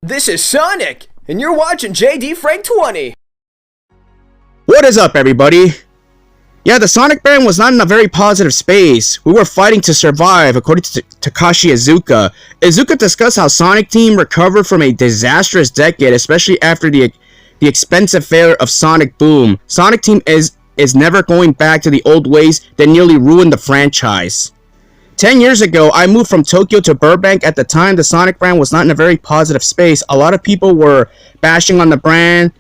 This is Sonic, and you're watching JD Frank 20. What is up, everybody? Yeah, the Sonic brand was not in a very positive space. We were fighting to survive, according to Takashi Iizuka. Izuka discussed how Sonic Team recovered from a disastrous decade, especially after the expensive failure of SonicBoom. Sonic Team is never going back to the old ways that nearly ruined the franchise. 10 years ago, I moved from Tokyo to Burbank. At the time, the Sonic brand was not in a very positive space. A lot of people were bashing on the brand.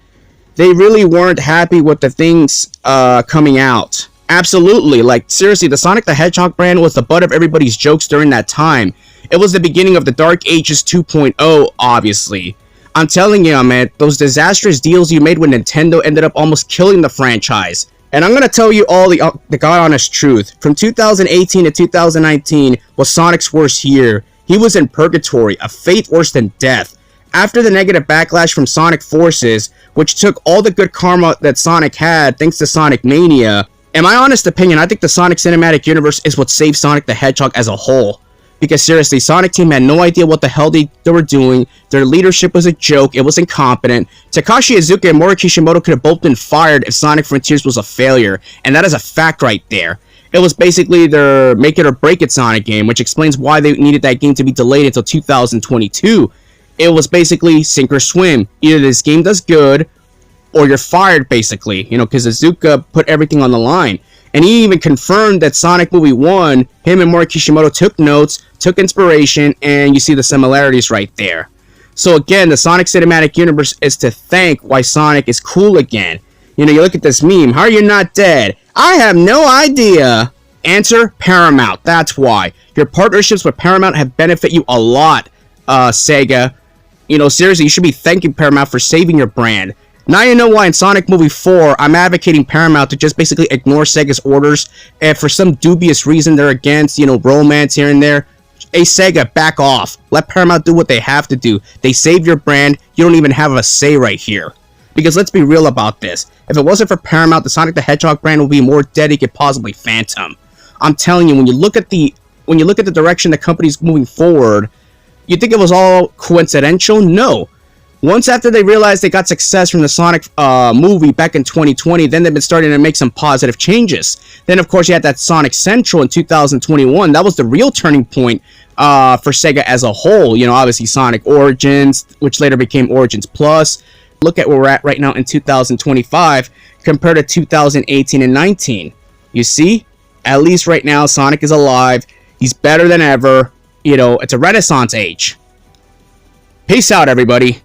They really weren't happy with the things coming out. Absolutely, like seriously, the Sonic the Hedgehog brand was the butt of everybody's jokes during that time. It was the beginning of the Dark Ages 2.0, obviously. I'm telling you, man, those disastrous deals you made with Nintendo ended up almost killing the franchise. And I'm gonna tell you all the god honest truth. From 2018 to 2019 was Sonic's worst year. He was in purgatory, a fate worse than death. After the negative backlash from Sonic Forces, which took all the good karma that Sonic had thanks to Sonic Mania, in my honest opinion, I think the Sonic Cinematic Universe is what saved Sonic the Hedgehog as a whole. Because seriously, Sonic Team had no idea what the hell they were doing. Their leadership was a joke. It was incompetent. Takashi Iizuka and Mori Kishimoto could have both been fired if Sonic Frontiers was a failure. And that is a fact right there. It was basically their make it or break it Sonic game, which explains why they needed that game to be delayed until 2022. It was basically sink or swim. Either this game does good, or you're fired, basically. You know, because Iizuka put everything on the line. And he even confirmed that Sonic Movie 1, him and Mori Kishimoto took notes, took inspiration, and you see the similarities right there. So again, the Sonic Cinematic Universe is to thank why Sonic is cool again. You know, you look at this meme, how are you not dead? I have no idea. Answer, Paramount. That's why. Your partnerships with Paramount have benefited you a lot, SEGA. You know, seriously, you should be thanking Paramount for saving your brand. Now you know why in Sonic Movie 4, I'm advocating Paramount to just basically ignore Sega's orders. And for some dubious reason they're against, you know, romance here and there. Hey, Sega, back off. Let Paramount do what they have to do. They saved your brand. You don't even have a say right here. Because let's be real about this. If it wasn't for Paramount, the Sonic the Hedgehog brand would be more dead it could possibly phantom. I'm telling you, when you look at the direction the company's moving forward, you think it was all coincidental? No. Once after they realized they got success from the Sonic movie back in 2020, then they've been starting to make some positive changes. Then, of course, you had that Sonic Central in 2021. That was the real turning point for Sega as a whole. You know, obviously Sonic Origins, which later became Origins Plus. Look at where we're at right now in 2025 compared to 2018 and 19. You see? At least right now, Sonic is alive. He's better than ever. You know, it's a renaissance age. Peace out, everybody.